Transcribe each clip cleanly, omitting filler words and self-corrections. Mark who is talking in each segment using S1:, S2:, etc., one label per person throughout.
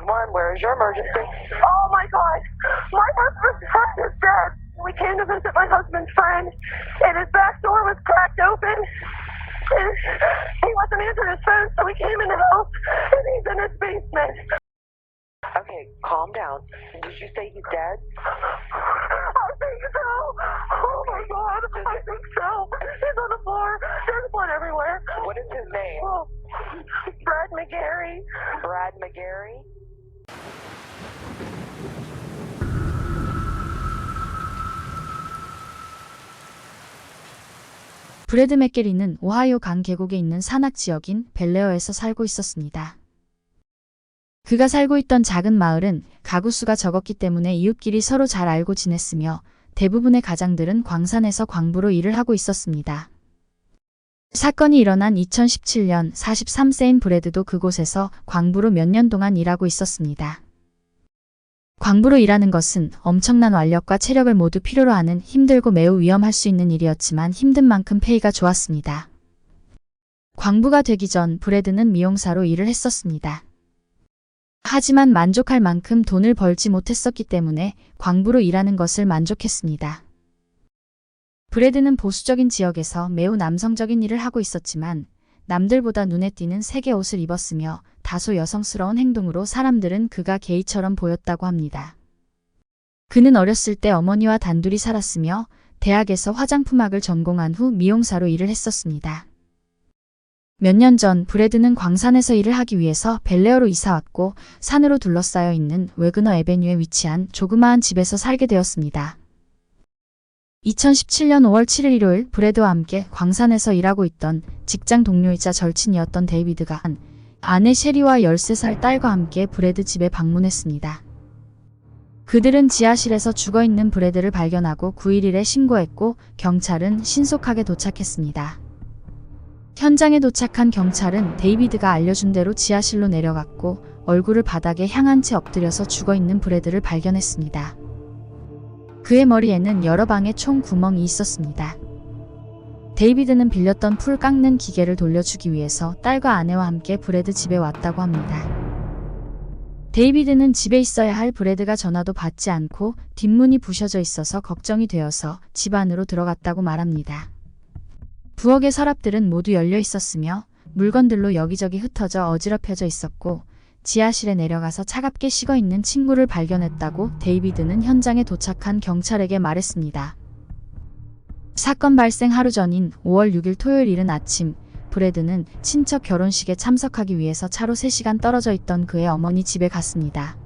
S1: 911. Where is your emergency? Oh my God! My husband's friend is dead. We came to visit my husband's friend, and his back door was cracked open. And he wasn't answering his phone, so we came in the house, and he's in his basement. Okay, calm down. Did you say he's dead? I think so. Oh my God, I think so. He's on the floor. There's blood everywhere. What is his name? Oh, Brad McGarry. Brad McGarry?
S2: 브래드 맥게리는 오하이오 강 계곡에 있는 산악 지역인 벨레어에서 살고 있었습니다. 그가 살고 있던 작은 마을은 가구 수가 적었기 때문에 이웃끼리 서로 잘 알고 지냈으며 대부분의 가장들은 광산에서 광부로 일을 하고 있었습니다. 사건이 일어난 2017년 43세인 브래드도 그곳에서 광부로 몇 년 동안 일하고 있었습니다. 광부로 일하는 것은 엄청난 완력과 체력을 모두 필요로 하는 힘들고 매우 위험할 수 있는 일이었지만 힘든 만큼 페이가 좋았습니다. 광부가 되기 전 브래드는 미용사로 일을 했었습니다. 하지만 만족할 만큼 돈을 벌지 못했었기 때문에 광부로 일하는 것을 만족했습니다. 브래드는 보수적인 지역에서 매우 남성적인 일을 하고 있었지만 남들보다 눈에 띄는 색의 옷을 입었으며 다소 여성스러운 행동으로 사람들은 그가 게이처럼 보였다고 합니다. 그는 어렸을 때 어머니와 단둘이 살았으며 대학에서 화장품학을 전공한 후 미용사로 일을 했었습니다. 몇 년 전 브래드는 광산에서 일을 하기 위해서 벨레어로 이사왔고 산으로 둘러싸여 있는 웨그너 애베뉴에 위치한 조그마한 집에서 살게 되었습니다. 2017년 5월 7일 일요일 브래드와 함께 광산에서 일하고 있던 직장 동료이자 절친이었던 데이비드가 아내 셰리와 13살 딸과 함께 브래드 집에 방문했습니다. 그들은 지하실에서 죽어있는 브래드를 발견하고 911에 신고했고 경찰은 신속하게 도착했습니다. 현장에 도착한 경찰은 데이비드가 알려준 대로 지하실로 내려갔고 얼굴을 바닥에 향한 채 엎드려서 죽어있는 브래드를 발견했습니다. 그의 머리에는 여러 방의 총 구멍이 있었습니다. 데이비드는 빌렸던 풀 깎는 기계를 돌려주기 위해서 딸과 아내와 함께 브래드 집에 왔다고 합니다. 데이비드는 집에 있어야 할 브래드가 전화도 받지 않고 뒷문이 부셔져 있어서 걱정이 되어서 집 안으로 들어갔다고 말합니다. 부엌의 서랍들은 모두 열려 있었으며 물건들로 여기저기 흩어져 어지럽혀져 있었고 지하실에 내려가서 차갑게 식어있는 친구를 발견했다고 데이비드는 현장에 도착한 경찰에게 말했습니다. 사건 발생 하루 전인 5월 6일 토요일 이른 아침 브래드는 친척 결혼식에 참석하기 위해서 차로 3시간 떨어져 있던 그의 어머니 집에 갔습니다.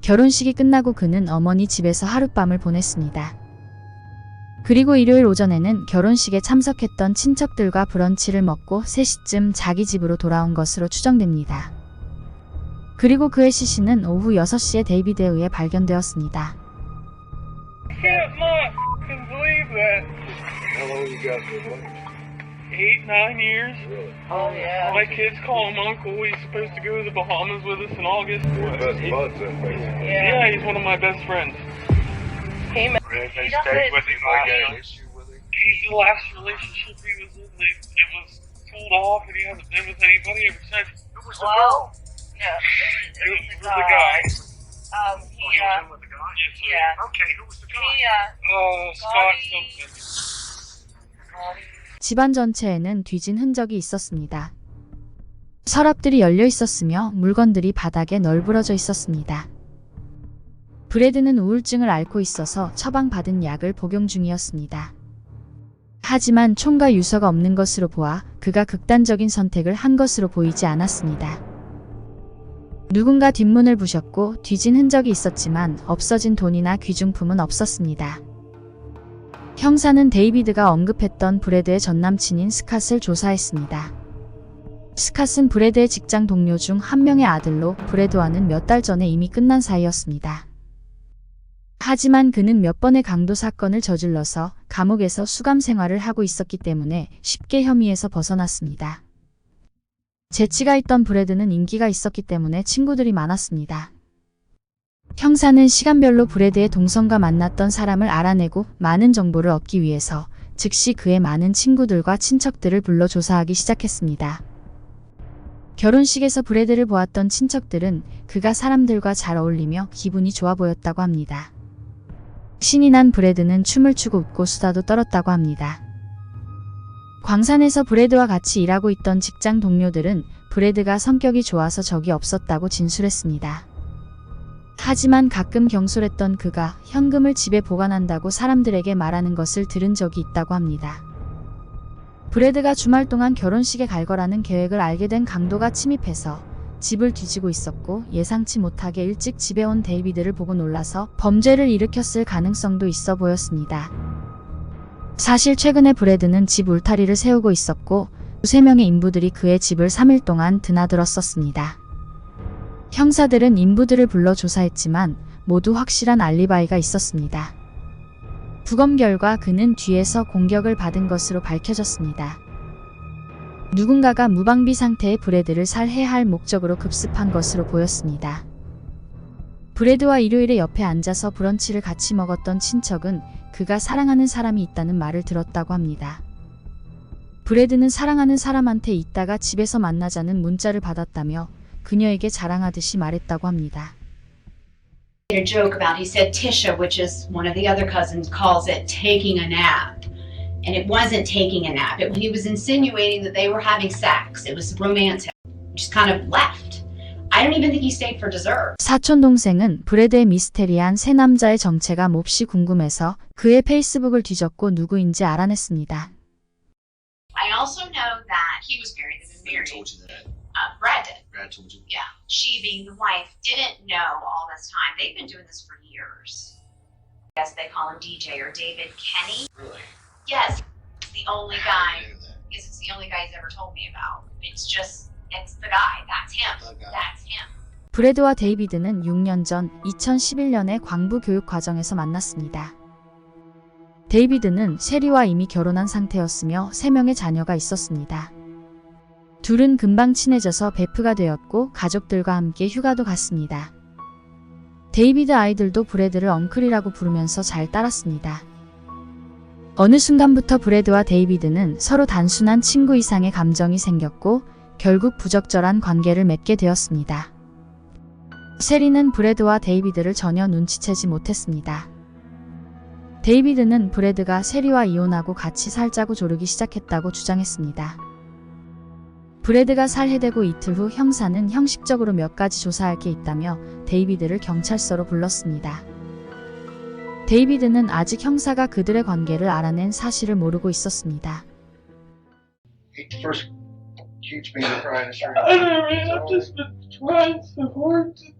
S2: 결혼식이 끝나고 그는 어머니 집에서 하룻밤을 보냈습니다. 그리고 일요일 오전에는 결혼식에 참석했던 친척들과 브런치를 먹고 3시쯤 자기 집으로 돌아온 것으로 추정됩니다. 그리고 그의 시신은 오후 6시에 데이비드에 의해 발견되었습니다.
S3: How long you got been married?
S4: 8, 9 years.
S3: Really?
S1: Oh, yeah.
S4: My kids call him uncle. He's supposed to go to the Bahamas with us in August.
S3: Your best buds, then, basically.
S4: Yeah, he's one of my best friends.
S1: He
S4: They
S1: doesn't-
S4: stayed with him
S3: Like
S4: last
S3: an issue with him?
S4: He's the last relationship he was in. It was pulled off, and he hasn't been with anybody ever since. Who was the
S1: Well,
S4: girl?
S1: no,
S4: Who
S1: it
S4: was
S1: was
S4: the guy?
S1: he,
S4: Oh, he was in with the guy? Yes, sir.
S1: yeah.
S4: Okay, who was the guy?
S1: he,
S4: Scott
S1: Scotty-
S4: something.
S2: 집안 전체에는 뒤진 흔적이 있었습니다. 서랍들이 열려 있었으며 물건들이 바닥에 널브러져 있었습니다. 브래드는 우울증을 앓고 있어서 처방받은 약을 복용 중이었습니다. 하지만 총과 유서가 없는 것으로 보아 그가 극단적인 선택을 한 것으로 보이지 않았습니다. 누군가 뒷문을 부셨고 뒤진 흔적이 있었지만 없어진 돈이나 귀중품은 없었습니다. 형사는 데이비드가 언급했던 브래드의 전남친인 스캇을 조사했습니다. 스캇은 브래드의 직장 동료 중 한 명의 아들로 브래드와는 몇 달 전에 이미 끝난 사이였습니다. 하지만 그는 몇 번의 강도 사건을 저질러서 감옥에서 수감 생활을 하고 있었기 때문에 쉽게 혐의에서 벗어났습니다. 재치가 있던 브래드는 인기가 있었기 때문에 친구들이 많았습니다. 형사는 시간별로 브래드의 동성과 만났던 사람을 알아내고 많은 정보를 얻기 위해서 즉시 그의 많은 친구들과 친척들을 불러 조사하기 시작했습니다. 결혼식에서 브래드를 보았던 친척들은 그가 사람들과 잘 어울리며 기분이 좋아 보였다고 합니다. 신이 난 브래드는 춤을 추고 웃고 수다도 떨었다고 합니다. 광산에서 브래드와 같이 일하고 있던 직장 동료들은 브래드가 성격이 좋아서 적이 없었다고 진술했습니다. 하지만 가끔 경솔했던 그가 현금을 집에 보관한다고 사람들에게 말하는 것을 들은 적이 있다고 합니다. 브래드가 주말 동안 결혼식에 갈 거라는 계획을 알게 된 강도가 침입해서 집을 뒤지고 있었고 예상치 못하게 일찍 집에 온 데이비드를 보고 놀라서 범죄를 일으켰을 가능성도 있어 보였습니다. 사실 최근에 브래드는 집 울타리를 세우고 있었고 2~3명의 인부들이 그의 집을 3일 동안 드나들었었습니다. 형사들은 인부들을 불러 조사했지만 모두 확실한 알리바이가 있었습니다. 부검 결과 그는 뒤에서 공격을 받은 것으로 밝혀졌습니다. 누군가가 무방비 상태의 브래드를 살해해야 할 목적으로 급습한 것으로 보였습니다. 브래드와 일요일에 옆에 앉아서 브런치를 같이 먹었던 친척은 그가 사랑하는 사람이 있다는 말을 들었다고 합니다. 브래드는 사랑하는 사람한테 이따가 집에서 만나자는 문자를 받았다며 그녀에게 자랑하듯이 말했다고 합니다.
S5: A joke about, he said Tisha, which is one of the other cousins, calls it taking a nap. And it wasn't taking a nap. He was insinuating that they were having sex. It was romantic. Just kind of left. I don't even think he stayed for dessert.
S2: 사촌 동생은 브래드의 미스테리한 새 남자의 정체가 몹시 궁금해서 그의 페이스북을 뒤졌고 누구인지 알아냈습니다.
S5: I also know that he was married. They've been married.
S6: Who told you that?
S5: Brad did.
S6: Brad told you.
S5: Yeah. She, being the wife, didn't know all this time. They've been doing this for years. I guess they call him DJ or David Kenny.
S6: Really?
S5: Yes. It's the only
S6: I
S5: guy.
S6: knew that.
S5: Because it's the only guy he's ever told me about. It's the guy. That's him.
S6: The guy.
S5: That's him.
S2: 브래드와 데이비드는 6년 전 2011년에 광부 교육 과정에서 만났습니다. 데이비드는 셰리와 이미 결혼한 상태였으며 3명의 자녀가 있었습니다. 둘은 금방 친해져서 베프가 되었고 가족들과 함께 휴가도 갔습니다. 데이비드 아이들도 브래드를 엉클이라고 부르면서 잘 따랐습니다. 어느 순간부터 브래드와 데이비드는 서로 단순한 친구 이상의 감정이 생겼고 결국 부적절한 관계를 맺게 되었습니다. 셰리는 브래드와 데이비드를 전혀 눈치채지 못했습니다. 데이비드는 브래드가 셰리와 이혼하고 같이 살자고 조르기 시작했다고 주장했습니다. 브래드가 살해되고 이틀 후 형사는 형식적으로 몇 가지 조사할 게 있다며 데이비드를 경찰서로 불렀습니다. 데이비드는 아직 형사가 그들의 관계를 알아낸 사실을 모르고 있었습니다.
S6: He first keeps me crying.
S4: I don't know, man. I've just been trying so hard to.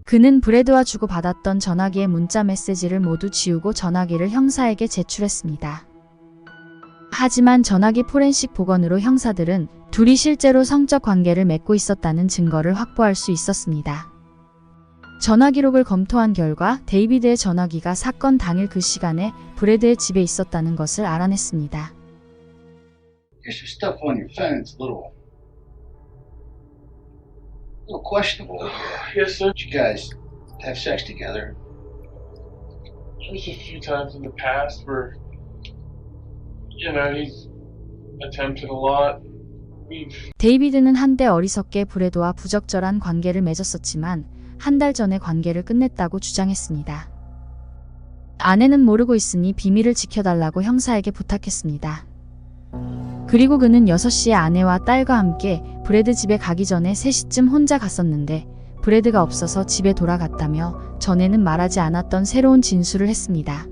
S2: 그는 브래드와 주고받았던 전화기의 문자 메시지를 모두 지우고 전화기를 형사에게 제출했습니다. 하지만 전화기 포렌식 복원으로 형사들은 둘이 실제로 성적 관계를 맺고 있었다는 증거를 확보할 수 있었습니다. 전화 기록을 검토한 결과 데이비드의 전화기가 사건 당일 그 시간에 브래드의 집에 있었다는 것을 알아냈습니다.
S6: There's some stuff on your phone that's a little questionable.
S4: Yes, sir.
S6: Did you guys have sex together?
S4: Just a few times in the past where, you know, he's attempted a lot.
S2: 데이비드는 한때 어리석게 브래드와 부적절한 관계를 맺었었지만 한 달 전에 관계를 끝냈다고 주장했습니다. 아내는 모르고 있으니 비밀을 지켜달라고 형사에게 부탁했습니다. 그리고 그는 6시에 아내와 딸과 함께 브래드 집에 가기 전에 3시쯤 혼자 갔었는데 브래드가 없어서 집에 돌아갔다며 전에는 말하지 않았던 새로운 진술을 했습니다.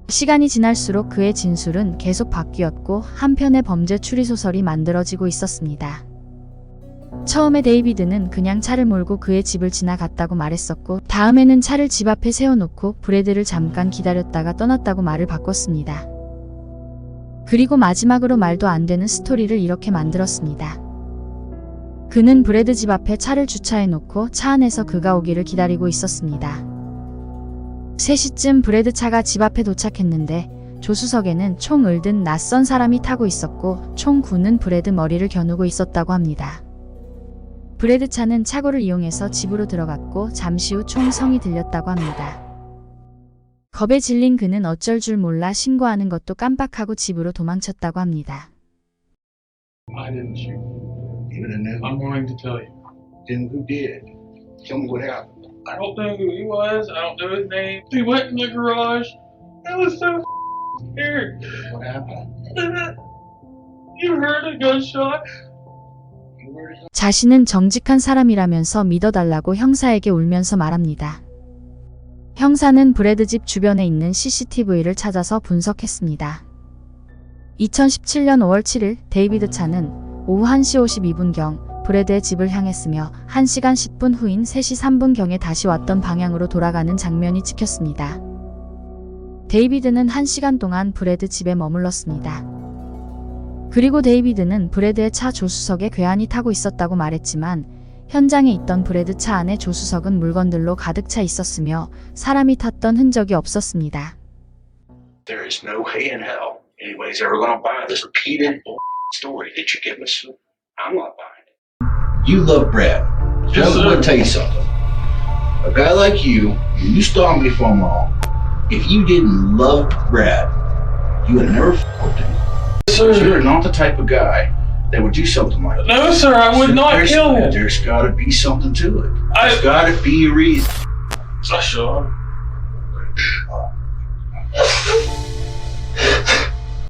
S2: 시간이 지날수록 그의 진술은 계속 바뀌었고 한편의 범죄 추리소설이 만들어지고 있었습니다. 처음에 데이비드는 그냥 차를 몰고 그의 집을 지나갔다고 말했었고 다음에는 차를 집 앞에 세워놓고 브래드를 잠깐 기다렸다가 떠났다고 말을 바꿨습니다. 그리고 마지막으로 말도 안 되는 스토리를 이렇게 만들었습니다. 그는 브래드 집 앞에 차를 주차해놓고 차 안에서 그가 오기를 기다리고 있었습니다. 3시쯤 브래드 차가 집 앞에 도착했는데 조수석에는 총을 든 낯선 사람이 타고 있었고 총 9는 브래드 머리를 겨누고 있었다고 합니다. 브래드 차는 차고를 이용해서 집으로 들어갔고 잠시 후 총성이 들렸다고 합니다. 겁에 질린 그는 어쩔 줄 몰라 신고하는 것도 깜빡하고 집으로 도망쳤다고 합니다.
S4: I didn't shoot.
S6: You would have known.
S4: I'm going to tell you.
S6: Then who did? Tell me what happened.
S4: I don't know who he was. I don't know his name. He went in the garage. I was so scared.
S6: What happened?
S4: You heard a gunshot?
S6: You heard it?
S2: 자신은 정직한 사람이라면서 믿어달라고 형사에게 울면서 말합니다. 형사는 브래드 집 주변에 있는 CCTV를 찾아서 분석했습니다. 2017년 5월 7일 데이비드 차는 오후 1시 52분경 브래드의 집을 향했으며 1시간 10분 후인 3시 3분경에 다시 왔던 방향으로 돌아가는 장면이 찍혔습니다. 데이비드는 1시간 동안 브래드 집에 머물렀습니다. 그리고 데이비드는 브래드의 차 조수석에 괴한이 타고 있었다고 말했지만 현장에 있던 브래드 차 안에 조수석은 물건들로 가득 차 있었으며 사람이 탔던 흔적이 없었습니다.
S7: There is no way in hell anybody's ever going to buy this repeated story that you give us. I'm not buying it.
S6: You love Brad.
S4: Yes,
S6: Just
S4: sir.
S6: let me tell you something. A guy like you, you stop me if I'm wrong. If you didn't love Brad, you would have never with him.
S4: Sir.
S6: You're not the type of guy that would do something like that.
S4: No, sir, I would not kill him.
S6: There's got to be something to it.
S4: I-
S6: There's got to be a reason.
S4: I shot him.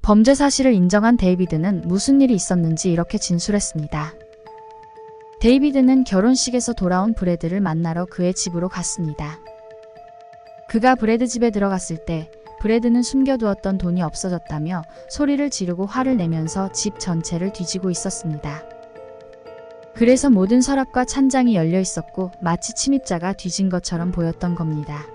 S2: 범죄 사실을 인정한 데이비드는 무슨 일이 있었는지 이렇게 진술했습니다. 데이비드는 결혼식에서 돌아온 브래드를 만나러 그의 집으로 갔습니다. 그가 브래드 집에 들어갔을 때 브래드는 숨겨두었던 돈이 없어졌다며 소리를 지르고 화를 내면서 집 전체를 뒤지고 있었습니다. 그래서 모든 서랍과 찬장이 열려 있었고 마치 침입자가 뒤진 것처럼 보였던 겁니다.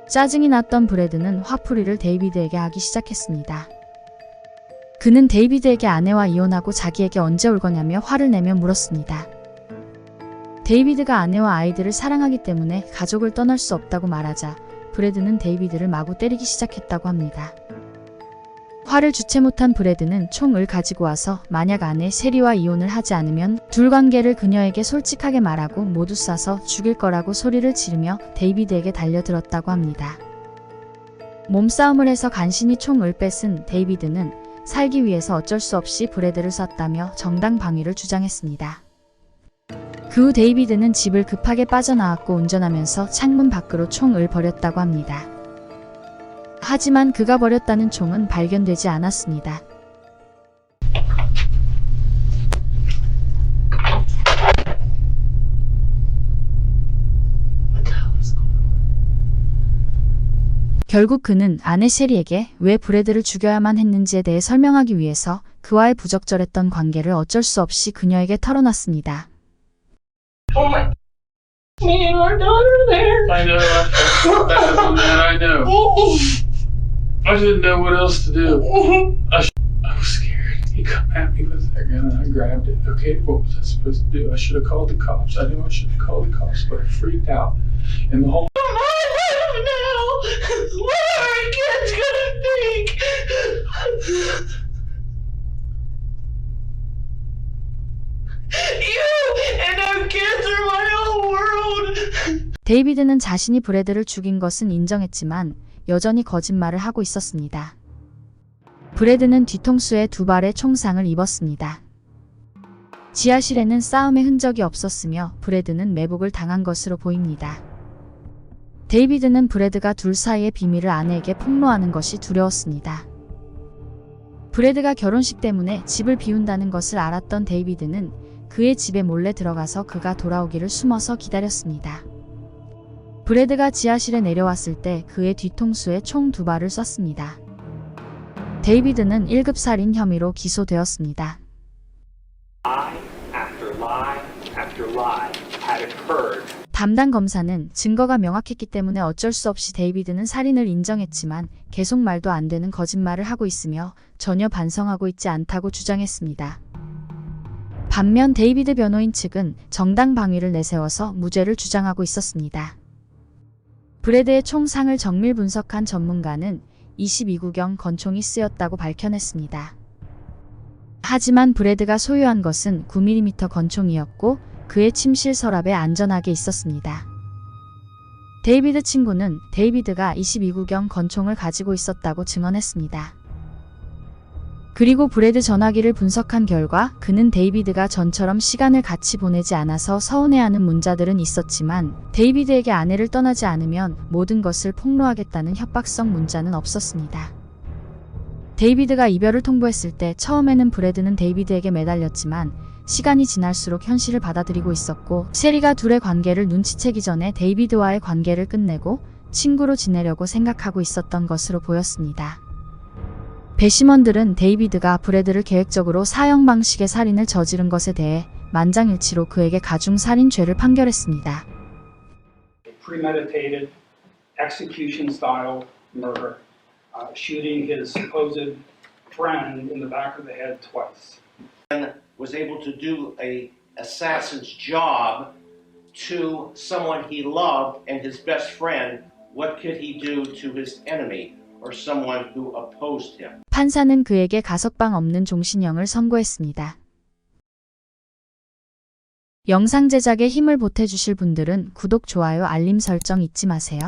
S2: 짜증이 났던 브래드는 화풀이를 데이비드에게 하기 시작했습니다. 그는 데이비드에게 아내와 이혼하고 자기에게 언제 올 거냐며 화를 내며 물었습니다. 데이비드가 아내와 아이들을 사랑하기 때문에 가족을 떠날 수 없다고 말하자 브래드는 데이비드를 마구 때리기 시작했다고 합니다. 화를 주체 못한 브래드는 총을 가지고 와서 만약 아내 셰리와 이혼을 하지 않으면 둘 관계를 그녀에게 솔직하게 말하고 모두 쏴서 죽일 거라고 소리를 지르며 데이비드에게 달려들었다고 합니다. 몸싸움을 해서 간신히 총을 뺏은 데이비드는 살기 위해서 어쩔 수 없이 브래드를 쐈다며 정당방위를 주장했습니다. 그 후 데이비드는 집을 급하게 빠져나왔고 운전하면서 창문 밖으로 총을 버렸다고 합니다. 하지만 그가 버렸다는 총은 발견되지 않았습니다. 결국 그는 아내 셰리에게 왜 브래드를 죽여야만 했는지에 대해 설명하기 위해서 그와의 부적절했던 관계를 어쩔 수 없이 그녀에게 털어놨습니다.
S4: Oh my. Me and our daughter are there. I know. I know. I didn't know what else to do. I was scared. He come at me with that gun and I grabbed it. Okay, what was I supposed to do? I should have called the cops. I knew I should have called the cops, but I freaked out. And the whole now, what are our kids gonna think? You and our kids are my whole world.
S2: 데이비드는 자신이 브래드를 죽인 것은 인정했지만 여전히 거짓말을 하고 있었습니다. 브래드는 뒤통수에 2발의 총상을 입었습니다. 지하실에는 싸움의 흔적이 없었으며 브래드는 매복을 당한 것으로 보입니다. 데이비드는 브래드가 둘 사이의 비밀을 아내에게 폭로하는 것이 두려웠습니다. 브래드가 결혼식 때문에 집을 비운다는 것을 알았던 데이비드는 그의 집에 몰래 들어가서 그가 돌아오기를 숨어서 기다렸습니다. 브래드가 지하실에 내려왔을 때 그의 뒤통수에 총 2발을 쐈습니다. 데이비드는 1급 살인 혐의로 기소되었습니다. 담당 검사는 증거가 명확했기 때문에 어쩔 수 없이 데이비드는 살인을 인정했지만 계속 말도 안 되는 거짓말을 하고 있으며 전혀 반성하고 있지 않다고 주장했습니다. 반면 데이비드 변호인 측은 정당방위를 내세워서 무죄를 주장하고 있었습니다. 브래드의 총상을 정밀 분석한 전문가는 22구경 권총이 쓰였다고 밝혀냈습니다. 하지만 브래드가 소유한 것은 9mm 권총이었고 그의 침실 서랍에 안전하게 있었습니다. 데이비드 친구는 데이비드가 22구경 권총을 가지고 있었다고 증언했습니다. 그리고 브래드 전화기를 분석한 결과 그는 데이비드가 전처럼 시간을 같이 보내지 않아서 서운해하는 문자들은 있었지만 데이비드에게 아내를 떠나지 않으면 모든 것을 폭로하겠다는 협박성 문자는 없었습니다. 데이비드가 이별을 통보했을 때 처음에는 브래드는 데이비드에게 매달렸지만 시간이 지날수록 현실을 받아들이고 있었고 셰리가 둘의 관계를 눈치채기 전에 데이비드와의 관계를 끝내고 친구로 지내려고 생각하고 있었던 것으로 보였습니다. 배심원들은 데이비드가 브래드를 계획적으로 사형 방식의 살인을 저지른 것에 대해 만장일치로 그에게 가중살인죄를 판결했습니다.
S8: Premeditated execution style murder, shooting his supposed friend in the back of the head twice.
S9: Was able to do a assassin's job to someone he loved and his best friend. What could he do to his enemy or someone who opposed him?
S2: 판사는 그에게 가석방 없는 종신형을 선고했습니다. 영상 제작에 힘을 보태주실 분들은 구독, 좋아요, 알림 설정 잊지 마세요.